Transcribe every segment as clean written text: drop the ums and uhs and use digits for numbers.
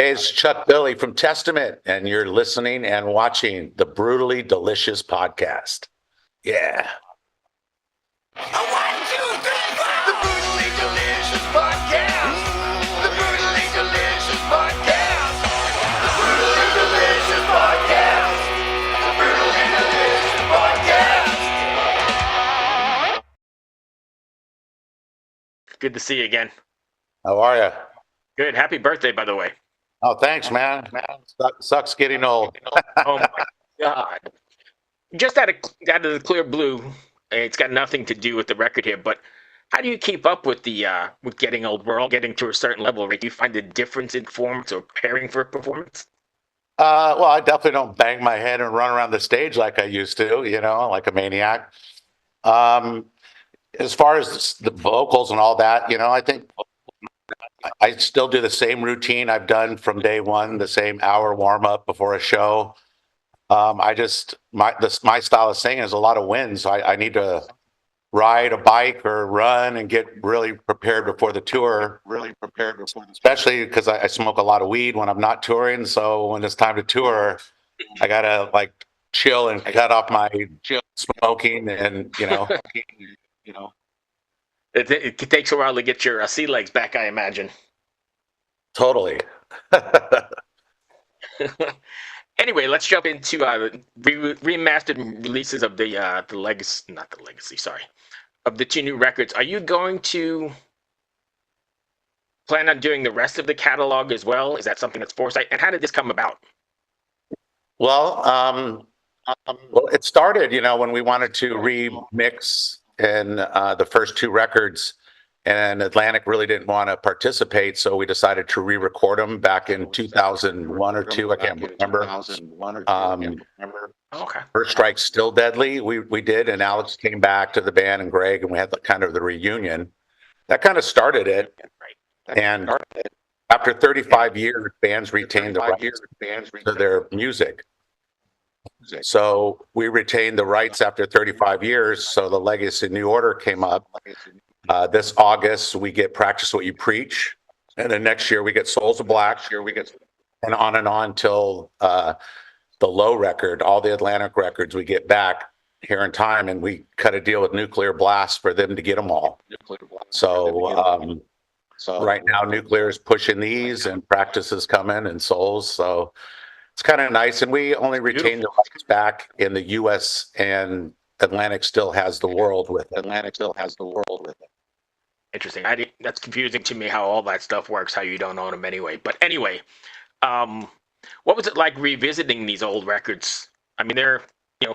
Hey, it's Chuck Billy from Testament, and you're listening and watching the Brutally Delicious podcast. Yeah. One, two, three, four. The Brutally Delicious Podcast. The Brutally Delicious Podcast. The Brutally Delicious Podcast. The Brutally Delicious Podcast. Good to see you again. How are you? Good. Happy birthday, by the way. Oh, thanks, man. Sucks getting old. Oh my God! Just out of the clear blue, it's got nothing to do with the record here. But how do you keep up with the with getting old? We're all getting to a certain level, right? Do you find a difference in performance or preparing for a performance? Well, I definitely don't bang my head and run around the stage like I used to, like a maniac. Um, as far as the vocals and all that, I think I still do the same routine I've done from day one, the same hour warm up before a show. My style of singing is a lot of wind, so I need to ride a bike or run and get really prepared before the tour. Especially because I smoke a lot of weed when I'm not touring. So when it's time to tour, I gotta chill and cut off my smoking and It takes a while to get your sea legs back, I imagine. Totally. Anyway, let's jump into remastered releases of the legacy, not the legacy, sorry, of the two new records. Are you going to plan on doing the rest of the catalog as well? Is that something that's foresight? And how did this come about? Well, it started, when we wanted to remix in the first two records, and Atlantic really didn't want to participate, so we decided to re-record them back in 2001 or two. I can't remember. Okay. First Strike, Still Deadly. We did, and Alex came back to the band, and Greg, and we had kind of the reunion. That kind of started it. And after 35 years, bands retained the rights to their music. So we retained the rights after 35 years. So the Legacy New Order came up. This August, we get Practice What You Preach. And then next year, we get Souls of Black. And on till the Low record, all the Atlantic records we get back here in time. And we cut a deal with Nuclear Blast for them to get them all. So right now, Nuclear is pushing these, and Practice is coming, and Souls. So it's kind of nice. And we only retain the rights back in the U.S., and Atlantic still has the world with it. Interesting. That's confusing to me how all that stuff works, how you don't own them anyway. But anyway, what was it like revisiting these old records? I mean, they're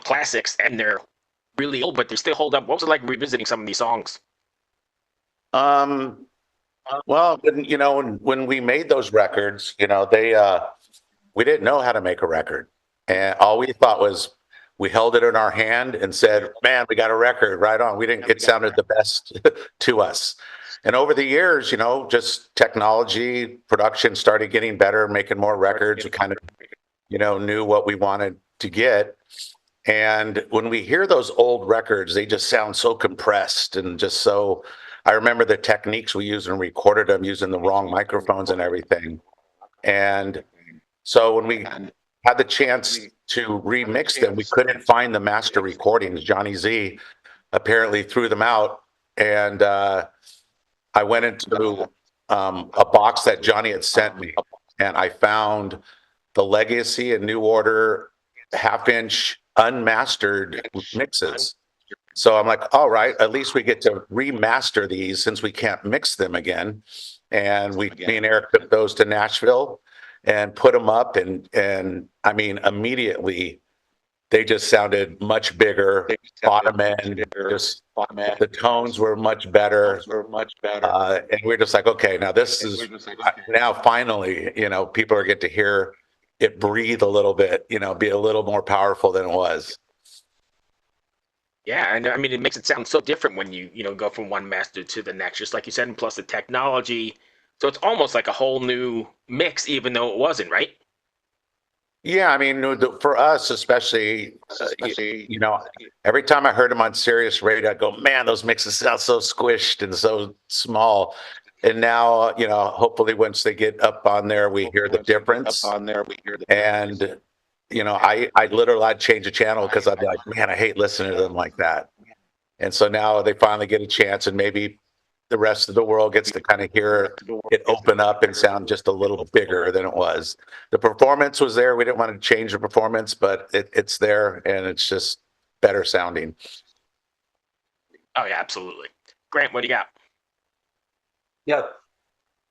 classics, and they're really old, but they still hold up. What was it like revisiting some of these songs? Well, when we made those records, we didn't know how to make a record, and all we thought was we held it in our hand and said, "Man, we got a record, right on." We didn't. It sounded the best to us. And over the years, just technology, production started getting better, making more records. We kind of, knew what we wanted to get. And when we hear those old records, they just sound so compressed and just so. I remember the techniques we used and recorded them using the wrong microphones and everything. And so when we had the chance to remix them, we couldn't find the master recordings. Johnny Z apparently threw them out. And I went into a box that Johnny had sent me, and I found the Legacy and New Order half-inch unmastered mixes. So I'm like, all right, at least we get to remaster these since we can't mix them again. And me and Eric took those to Nashville and put them up, and I mean, immediately they just sounded much bigger, bottom end, the tones were much better. And we're just like, okay, now this is, now finally, people are getting to hear it breathe a little bit, be a little more powerful than it was. Yeah, and I mean, it makes it sound so different when you go from one master to the next, just like you said, and plus the technology. So it's almost like a whole new mix, even though it wasn't, right? Yeah, I mean, for us, especially, every time I heard him on Sirius Radio, I'd go, man, those mixes sound so squished and so small. And now, hopefully once they get up on there, we hear the difference. And, I literally, I'd change a channel because I'd be like, man, I hate listening to them like that. And so now they finally get a chance, and maybe the rest of the world gets to kind of hear it open up and sound just a little bigger than it was. The performance was there. We didn't want to change the performance, but it's there, and it's just better sounding. Oh yeah, absolutely. Grant, what do you got? Yeah,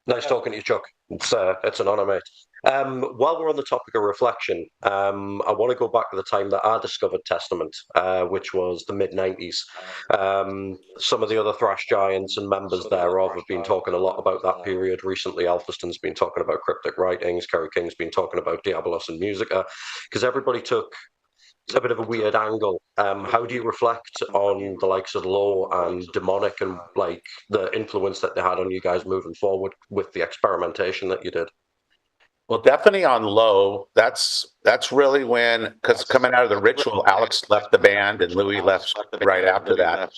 nice talking to you, Chuck. It's an honor, mate. While we're on the topic of reflection, I want to go back to the time that I discovered Testament, which was the mid-90s. Some of the other thrash giants and members thereof have been talking a lot about that period recently. Alphiston's been talking about Cryptic Writings, Kerry King's been talking about Diabolos and Musica, because everybody took a bit of a weird angle. How do you reflect on the likes of Law and Demonic and like the influence that they had on you guys moving forward with the experimentation that you did? Well, definitely on Low. That's really when, because coming out of the Ritual, Alex left the band and Louis left right after that.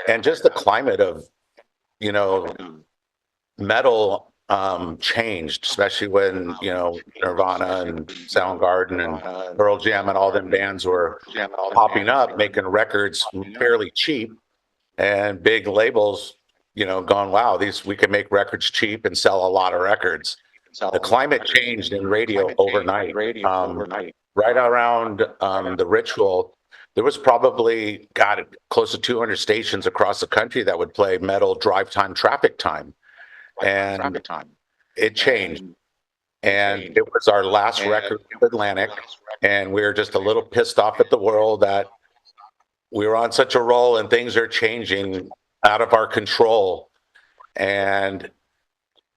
And just the climate of, metal changed, especially when, Nirvana and Soundgarden and Pearl Jam and all them bands were popping up, making records fairly cheap, and big labels, going, wow, we can make records cheap and sell a lot of records. The climate changed in radio overnight. Right around the Ritual, there was probably, close to 200 stations across the country that would play metal drive time, traffic time. And it changed. And it was our last record with Atlantic. And we were just a little pissed off at the world that we were on such a roll and things are changing out of our control. And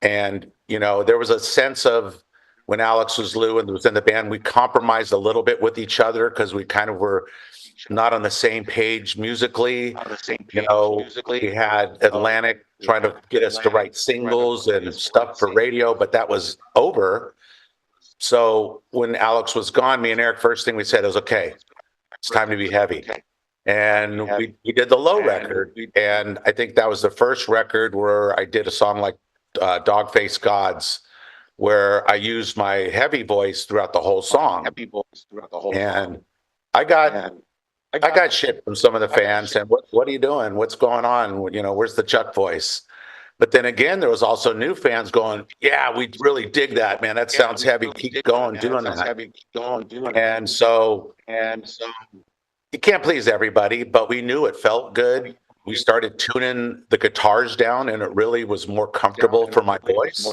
there was a sense of, when Alex was Lou and was in the band, we compromised a little bit with each other because we kind of were not on the same page musically. We had Atlantic trying to get us to write singles and stuff for radio, but that was over. So when Alex was gone, me and Eric, first thing we said was, okay, it's time to be heavy. And we did the Low record. And I think that was the first record where I did a song like Dogface Gods, where I used my heavy voice throughout the whole song. And I got shit from some of the fans saying, what are you doing? What's going on? Where's the Chuck voice? But then again, there was also new fans going, yeah, we really dig that, man. That sounds heavy. Keep going, doing that. And so you can't please everybody, but we knew it felt good. We started tuning the guitars down, and it really was more comfortable for my voice.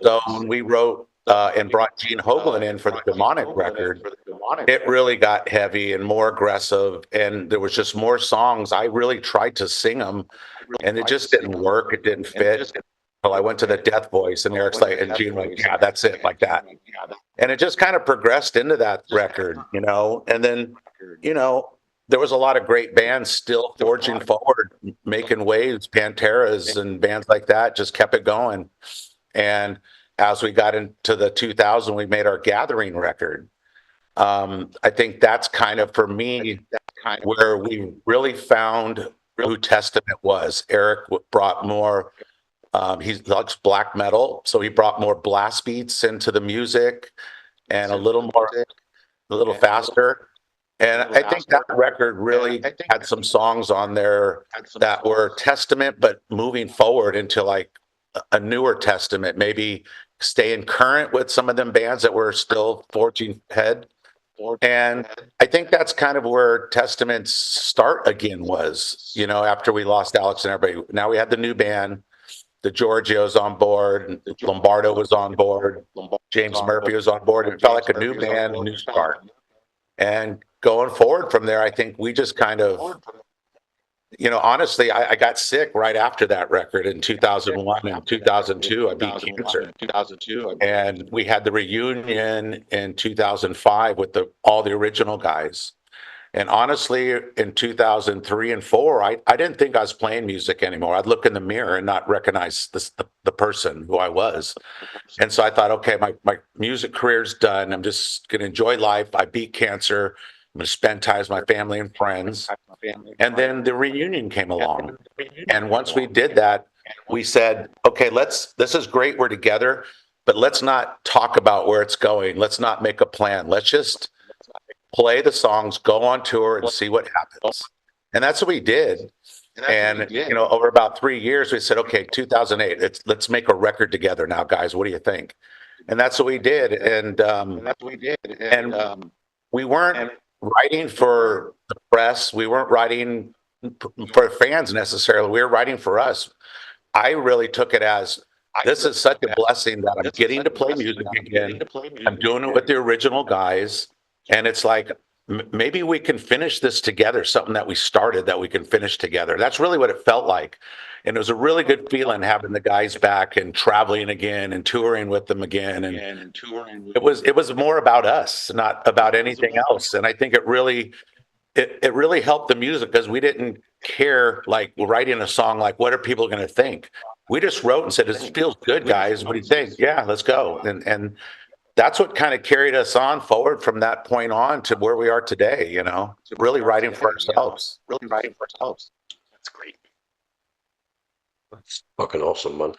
So when we wrote and brought Gene Hoglan in for the Demonic record, it really got heavy and more aggressive, and there was just more songs. I really tried to sing them, and it just didn't work. It didn't fit. Well, I went to the Death voice, and Eric's like, and Gene like, yeah, that's it, like that. And it just kind of progressed into that record, and then, there was a lot of great bands still forging forward, making waves. Panteras and bands like that just kept it going. And as we got into the 2000, we made our Gathering record. I think that's kind of, for me, where we really found who Testament was. Eric brought more, he likes black metal, so he brought more blast beats into the music and a little faster. And I think that record really had some songs on there that were Testament, but moving forward into like a newer Testament, maybe staying current with some of them bands that were still forging ahead. And I think that's kind of where Testament's start again was, after we lost Alex and everybody. Now we had the new band, the Giorgio's on board, Lombardo was on board, James Murphy was on board. It felt like a new band, a new start. And going forward from there, I think we just kind of, honestly, I got sick right after that record in 2001 and 2002. I beat cancer. And we had the reunion in 2005 with all the original guys. And honestly, in 2003 and 4, I didn't think I was playing music anymore. I'd look in the mirror and not recognize the person who I was. And so I thought, okay, my music career's done. I'm just going to enjoy life. I beat cancer. I'm going to spend time with my family and friends. And then the reunion came along. And once we did that, we said, okay, this is great, we're together, but let's not talk about where it's going. Let's not make a plan. Let's just play the songs, go on tour, and see what happens. And that's what we did. And over about 3 years, we said, okay, 2008, let's make a record together now, guys. What do you think? And that's what we did. And we weren't writing for the press. We weren't writing for fans necessarily. We were writing for us. I really took it as, this is such a blessing that I'm getting to play music again. I'm doing it with the original guys. And it's like, maybe we can finish this together, something that we started that we can finish together. That's really what it felt like. And it was a really good feeling having the guys back and traveling again and touring with them again. And it was more about us, not about anything else. And I think it really helped the music, because we didn't care, like writing a song like, what are people going to think? We just wrote and said, this feels good, guys. What do you think? Yeah, let's go. And that's what kind of carried us on forward from that point on to where we are today, really writing for ourselves. That's great. That's fucking awesome, man.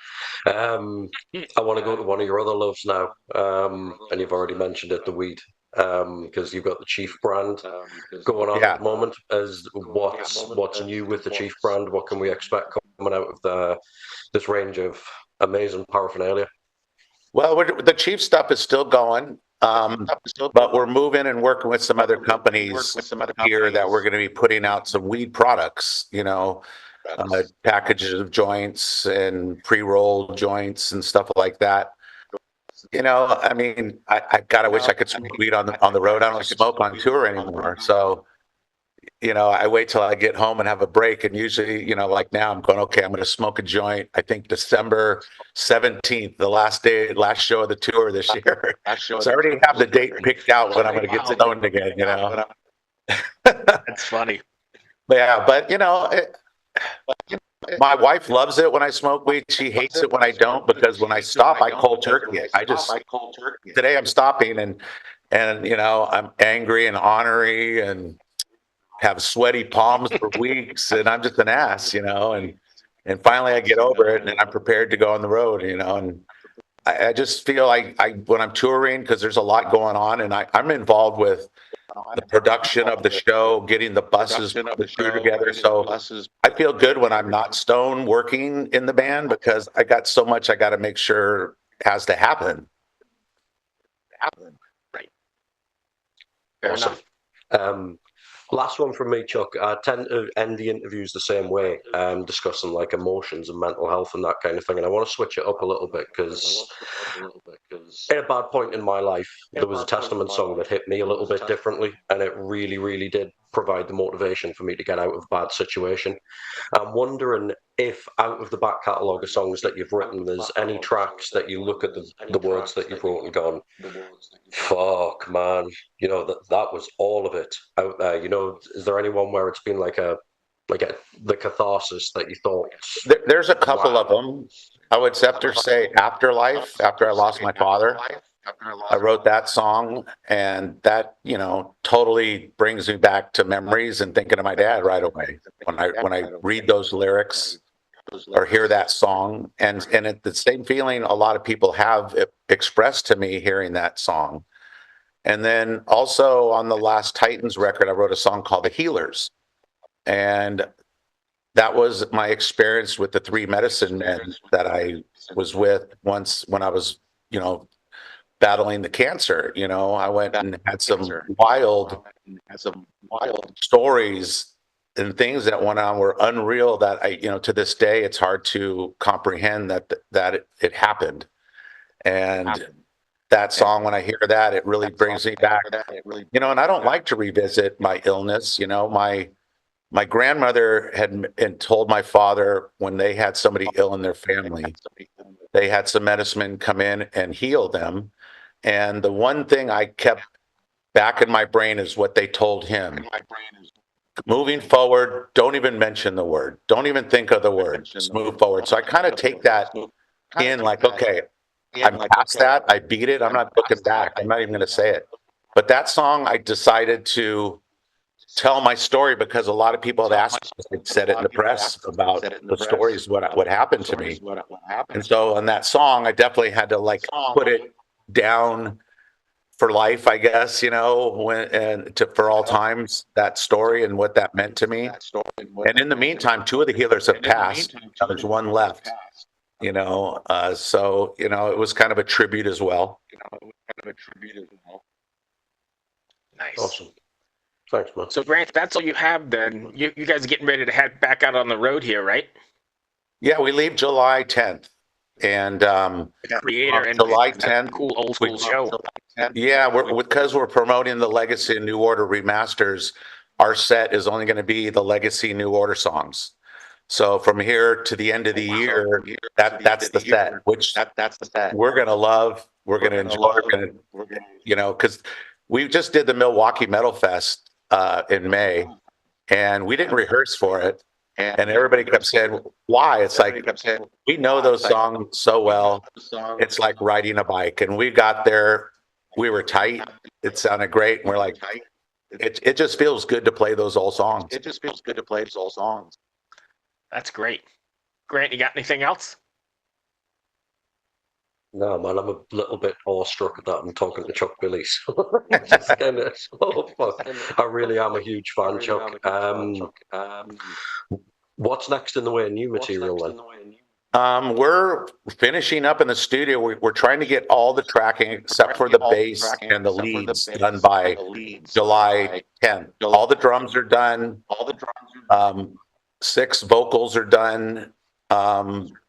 I want to go to one of your other loves now, and you've already mentioned it, the weed, because you've got the Chief brand going on at the moment. As what's new with the Chief brand? What can we expect coming out of this range of amazing paraphernalia? Well, the Chief stuff is still going, but we're moving and working with some other companies here that we're going to be putting out some weed products, packages of joints and pre-rolled joints and stuff like that. I mean, I wish I could smoke weed on the road. I don't smoke on tour anymore, so I wait till I get home and have a break. And usually, like now, I'm going, okay, I'm going to smoke a joint. I think December 17th, the last show of the tour this year. So I already have the date picked out when I'm going to get stoned again. That's funny. But my wife loves it when I smoke weed. She hates it when I don't, because when I stop, I cold turkey it. Today I'm stopping and I'm angry and ornery and have sweaty palms for weeks, and I'm just an ass, and finally I get over it, and I'm prepared to go on the road, and I just feel like when I'm touring, because there's a lot going on, and I'm involved with the production of the show, getting the buses, the crew together. So I feel good when I'm not stoned working in the band, because I got so much I got to make sure has to happen. Right. Awesome. Last one from me, Chuck. I tend to end the interviews the same way, discussing like emotions and mental health and that kind of thing. And I want to switch it up a little bit, because at a bad point in my life, there was a Testament song that hit me a little bit differently, and it really, really did provide the motivation for me to get out of a bad situation. I'm wondering if out of the back catalogue of songs that you've written, there's any tracks that you look at the words that you've wrote and gone, fuck, man, that was all of it out there. Is there anyone where it's been like the catharsis that you thought? There's a couple of them. I would have to say Afterlife, after I lost my father. I wrote that song, and that, totally brings me back to memories and thinking of my dad right away when I read those lyrics or hear that song. And it's the same feeling a lot of people have expressed to me hearing that song. And then also on the last Titans record, I wrote a song called The Healers. And that was my experience with the three medicine men that I was with once when I was, battling the cancer. I went and had some wild stories and things that went on were unreal, that I, to this day, it's hard to comprehend that it happened. And that song, when I hear that, it really brings me back, and I don't like to revisit my illness. My grandmother had told my father, when they had somebody ill in their family, they had some medicine men come in and heal them. And the one thing I kept back in my brain is what they told him. Moving forward, don't even mention the word. Don't even think of the word. Just move forward. So I kind of take that in like, okay, I'm past that. I beat it. I'm not looking back. I'm not even going to say it. But that song, I decided to tell my story because a lot of people had asked me, I said it in the press about the stories, what happened to me. And so on that song, I definitely had to like put it down for life, I guess, for all times, that story and what that meant to me. And in the meantime, two of the healers have passed. Now there's one left, so, it was kind of a tribute as well. Nice. Awesome. Thanks, man. So, Grant, that's all you have then. You guys are getting ready to head back out on the road here, right? Yeah, we leave July 10th. And Creator and July 10th, cool old school show. Yeah, because we're promoting the Legacy and New Order remasters. Our set is only going to be the Legacy New Order songs. So from here to the end of the year, that's the set, which we're going to love. We're going to enjoy. We're going to, because we just did the Milwaukee Metal Fest in May, and we didn't rehearse for it. And everybody kept saying, why? It's like, we know those songs so well. It's like riding a bike. And we got there, we were tight. It sounded great. And we're like, it just feels good to play those old songs. That's great. Grant, you got anything else? No, man, I'm a little bit awestruck at that. I'm talking to Chuck Billy. So just kind of, I really am a huge fan, Chuck. What's next in the way of new material then? We're finishing up in the studio. We're trying to get all the tracking except for the bass and the leads done by July 10th. All the drums are done. 6 vocals are done.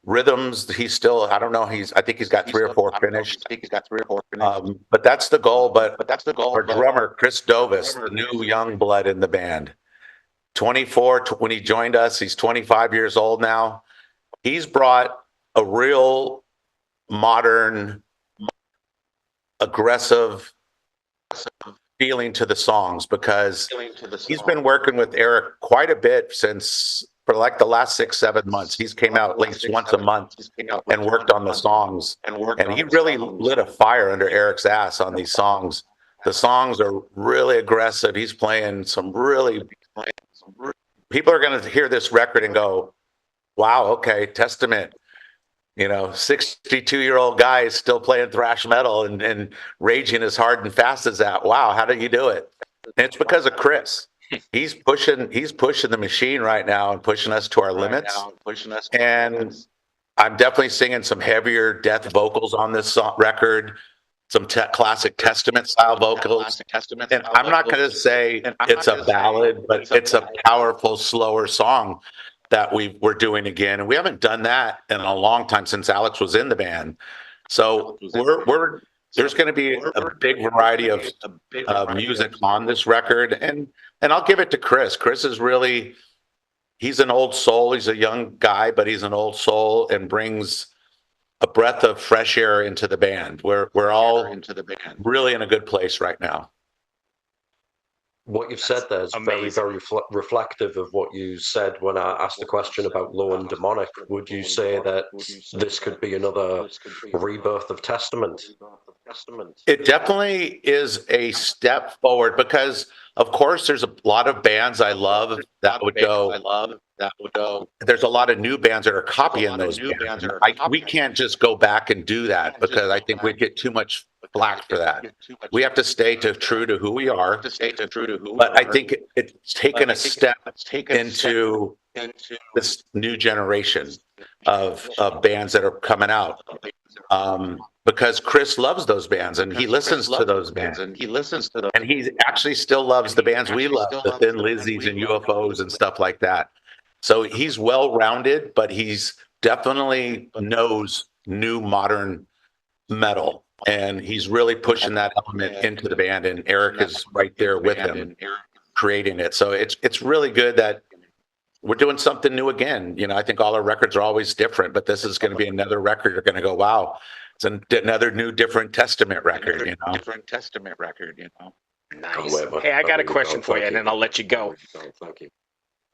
Rhythms, I don't know. I think he's got 3 or 4 finished. But that's the goal. But our drummer, Chris Dovas, the new young blood in the band, 24, when he joined us, he's 25 years old now. He's brought a real modern, aggressive feeling to the songs because he's been working with Eric quite a bit for like the last 6-7 months. He's came out at least once a month and worked on the songs. And he really lit a fire under Eric's ass on these songs. The songs are really aggressive. He's playing people are going to hear this record and go, wow, okay, Testament, 62-year-old guy is still playing thrash metal and raging as hard and fast as that. Wow, how did you do it? And it's because of Chris. He's pushing the machine right now and pushing us to our limits. And I'm definitely singing some heavier death vocals on this record, some classic Testament style vocals. And I'm not going to say it's a ballad, but it's a powerful, slower song that we're doing again. And we haven't done that in a long time since Alex was in the band. So there's going to be a big variety of music on this record. And I'll give it to Chris. Chris is he's an old soul. He's a young guy, but he's an old soul and brings a breath of fresh air into the band. We're all really in a good place right now. What you've said there is very, very reflective of what you said when I asked the question about low and demonic. Would you say that this could be another rebirth of Testament? It definitely is a step forward because, of course, there's a lot of bands I love that would go. There's a lot of new bands that are copying those bands. We can't just go back and do that because I think we'd get too much flack for that. We have to stay true to who we are. But I think it's taken a step into this new generation of bands that are coming out. Because Chris loves those bands and he listens to those bands and he actually still loves the bands we love, the Thin Lizzies and UFOs and stuff like that. So he's well-rounded, but he's definitely knows new modern metal and he's really pushing that element into the band and Eric is right there with him creating it. So it's really good that we're doing something new again. I think all our records are always different, but this is going to be another record. You're going to go, wow, it's another new, different Testament record, Nice. Hey, I got a question for you, and then I'll let you go. Thank you.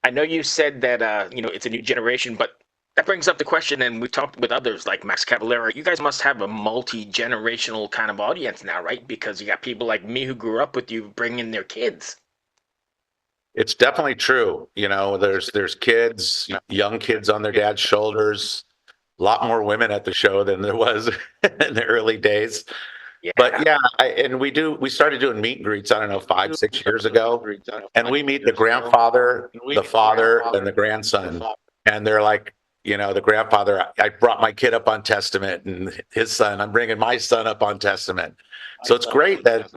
I know you said that, it's a new generation, but that brings up the question, and we've talked with others like Max Cavalera. You guys must have a multi-generational kind of audience now, right? Because you got people like me who grew up with you bringing their kids. It's definitely true. There's kids, young kids on their dad's shoulders. A lot more women at the show than there was in the early days. Yeah. But yeah, we started doing meet and greets, I don't know, 5, 6 years ago. And we meet the grandfather, the father, and the grandson. And they're like, the grandfather, I brought my kid up on Testament, and his son, I'm bringing my son up on Testament. So it's great that,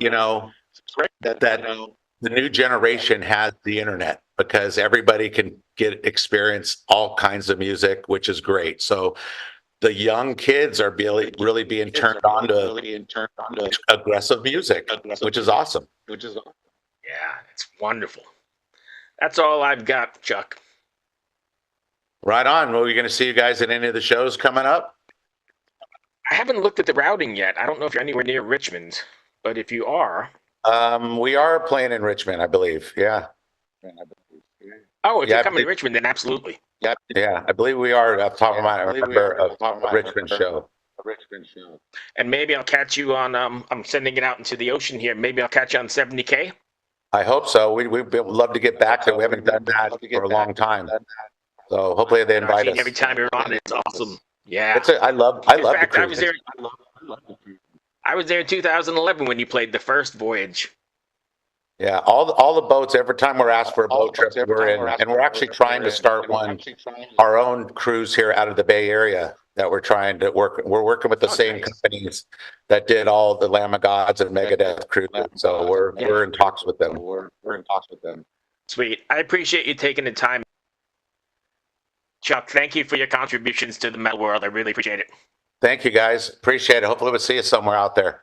that the new generation has the internet, because everybody can experience all kinds of music, which is great. So the young kids are really being turned on to aggressive music, which is awesome. Yeah, it's wonderful. That's all I've got, Chuck. Right on. Well, we're going to see you guys at any of the shows coming up. I haven't looked at the routing yet. I don't know if you're anywhere near Richmond, but if you are, We are playing in Richmond, I believe. Yeah. oh, if Yeah, you're coming to Richmond, then absolutely. Yeah, I believe we are. Off the top of my head, I remember a Richmond show. And maybe I'll catch you on. I'm sending it out into the ocean here. Maybe I'll catch you on 70K. I hope so. We'd love to get back there. We haven't done that for a long time. So hopefully they invite us. Every time you're on, it's awesome. Yeah. I love In the fact, I cruise. was there. I was there in 2011 when you played the first voyage. Yeah, all the boats. Every time we're asked for a boat trip, we're in, and we're actually trying to start our own cruise here out of the Bay Area. That we're trying to work. We're working with the same companies that did all the Lamb of Gods and Megadeth cruises. So we're in talks with them. Sweet. I appreciate you taking the time, Chuck. Thank you for your contributions to the metal world. I really appreciate it. Thank you, guys. Appreciate it. Hopefully, we'll see you somewhere out there.